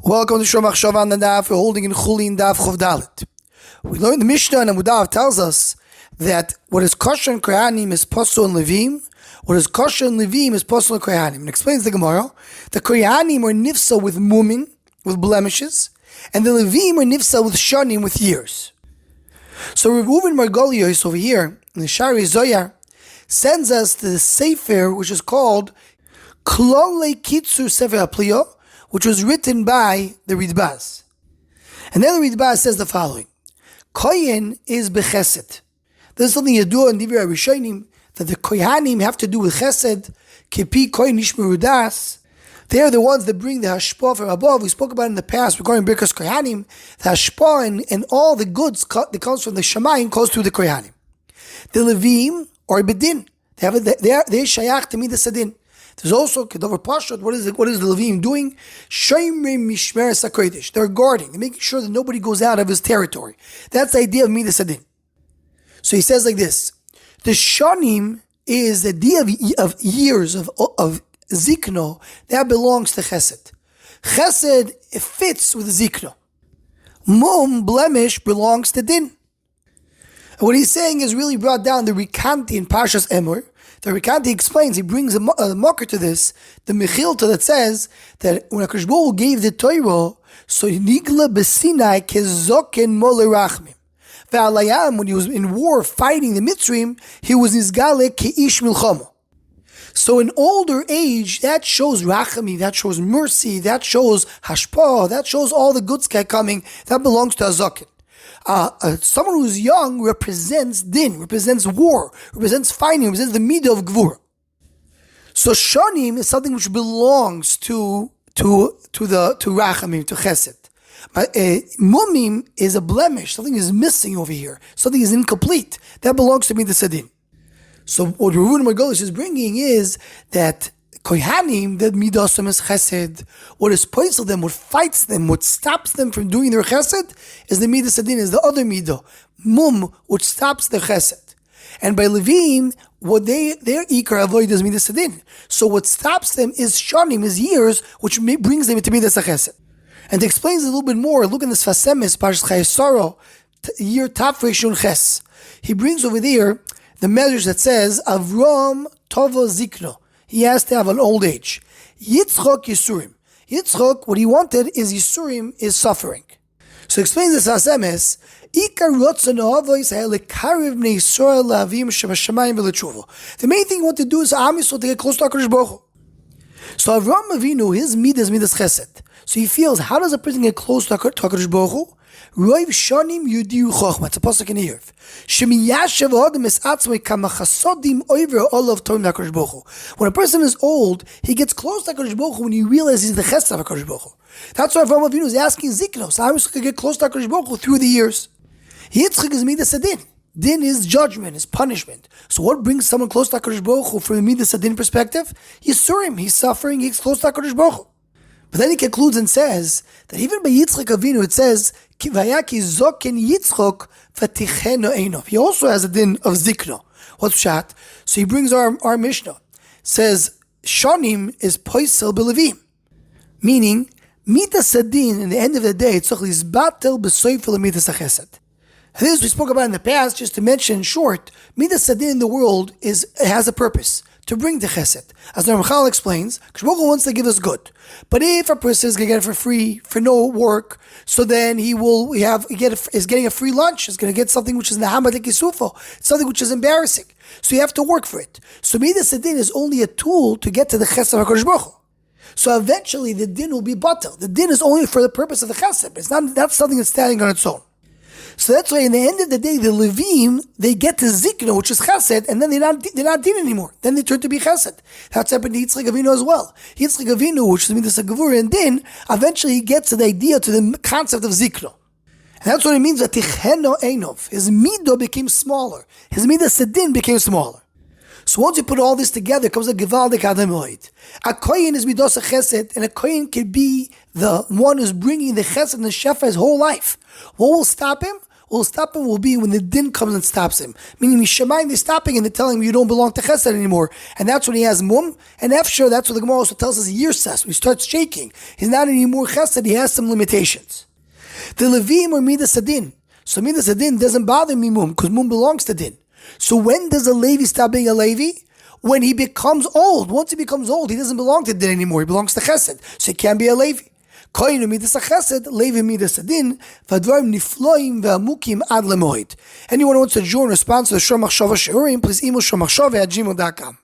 Welcome to Shor Machshava on the Daf. We're holding in Chulin Daf Chov Dalet. We learned the Mishnah and Amudav tells us that what is kosher in Kohanim is posel in Levi'im. What is kosher in Levi'im is posel in Kohanim. And explains the Gemara. The Kohanim are nifsa with Mumim, with blemishes, and the Levi'im are nifsa with shanim, with years. So Rav Reuven Margolios over here in the Shari Zoyar sends us to the Sefer which is called Klolei Kitzur Sefer HaPliyo, which was written by the Ridbaz. And then the Ridbaz says the following: Kohen is bechesed. This is something you do in Divrei Rishonim, that the Kohanim have to do with chesed. Kipi Kohen Ishmeru Das. They are the ones that bring the hashpah from above. We spoke about in the past regarding Birkas Kohanim. The hashpah and all the goods that comes from the Shamayim goes through the Kohanim. The Levi'im are bedin. They're shayach to Midas Adin. There's also Kedover Pashut. What is the Levi'im doing? Shoymrim Mishmeres HaKodesh. They're guarding. They're making sure that nobody goes out of his territory. That's the idea of Midas Adin. So he says like this: the Shanim is the idea of years of Zikno that belongs to Chesed. Chesed fits with Zikno. Mum, blemish, belongs to Din. And what he's saying is really brought down the Rikanti in Parshas Emor. The Rikanti explains, he brings a marker to this, the Mechilta that says that when HaKadosh Baruch Hu gave the Torah, so Nigla B'Sinai Kezoken Molerachmim. Ve'alayam, when he was in war fighting the Mitzrim, he was Nizgale Ke'ish Milchama. So in older age, that shows Rachami, that shows mercy, that shows Hashpah, that shows all the good coming, that belongs to Azokin. Someone who's young represents din, represents war, represents fighting, represents the midah of gvur. So shanim is something which belongs to rachamim, to chesed. But mumim is a blemish. Something is missing over here. Something is incomplete. That belongs to midas adin. So what Rav Reuven Margolios is bringing is that Kohanim, that midasam is chesed. What is poisel them, what fights them, what stops them from doing their chesed is the midas adin, is the other midah, mum, which stops their chesed. And by Levi'im, what their ikar avoid is midas adin. So what stops them is shanim, is years, which brings them into midas chesed. And to explain it a little bit more, look in the Sfasemis, Parshas Chayesaro, year Tafrei Shun Ches. He brings over there the measures that says Avram Tovo Zikno. He has to have an old age. Yitzchok Yisurim. Yitzchok, what he wanted is Yisurim, is suffering. So explains this Hasemes. The main thing he wanted to do is Am Yisrael to get close to HaKadosh Baruch Hu. So Avram Avinu, his midas chesed. So he feels, how does a person get close to HaKadosh Baruch Hu? Roiv shanim yudiu chochma. It's a pasuk in here. Shemiyashav adam es atzmei kama chasodim over all of Torah HaKadosh Baruch Hu. When a person is old, he gets close to HaKadosh Baruch Hu when he realizes he's the chesed of HaKadosh Baruch Hu. That's why Avram Avinu is asking Zikno. So how can get close to HaKadosh Baruch Hu through the years? Yitzchak is midas adin. Din is judgment, is punishment. So what brings someone close to HaKadosh Baruch Hu from the midas adin perspective? Yisurim. He's suffering. He's close to HaKadosh Baruch Hu. But then he concludes and says that even by Yitzchak Avinu it says Kivayaki zoken Yitzchok vaticheno einov. He also has a din of zikno. What's pshat? So he brings our Mishnah. Says shanim is poisel b'levim, meaning midas adin. In the end of the day, it's batel b'soifel midas chesed. This we spoke about in the past. Just to mention short, midas adin in the world has a purpose, to bring the chesed. As the Ramchal explains, Baruch Hu wants to give us good. But if a person is going to get it for free, for no work, so then is getting a free lunch, is going to get something which is Nahamat Kisufo, something which is embarrassing. So you have to work for it. So Midas Adin is only a tool to get to the chesed of HaKadosh Baruch Hu. So eventually the din will be batel. The din is only for the purpose of the chesed. It's not something that's standing on its own. So that's why in the end of the day, the Levi'im, they get to Zikno, which is Chesed, and then they're not Din anymore. Then they turn to be Chesed. That's happened to Yitzchak Avinu as well. Yitzchak Avinu, which is Midas HaGevurah and Din, eventually he gets to the idea, to the concept of Zikno. And that's what it means that Ticheno Einov, his Mido became smaller. His Midas Din became smaller. So once you put all this together, comes a Gevaldik Adamoid. A Kohen is Midos Chesed, and a Kohen can be the one who's bringing the Chesed and the Shefa his whole life. What will stop him? will stop him will be when the din comes and stops him. Meaning, Mishamayim, they're stopping and they're telling him you don't belong to Chesed anymore. And that's when he has Mum. And Efshar, that's what the Gemara also tells us, Yirsas, when he starts shaking. He's not anymore Chesed, he has some limitations. The Levi'im are Midas Adin. So Midas Adin doesn't bother me Mum, because Mum belongs to Din. So when does a Levi stop being a Levi? When he becomes old. Once he becomes old, he doesn't belong to Din anymore, he belongs to Chesed. So he can't be a Levi. Kohanim Are Disqualified, Levi Midas Adin, Vadvarim Nifloim ve'amukim ad lemoed. Anyone who wants to join response to the Shor Machshava Shiurim, please email shormachshava@gmail.com.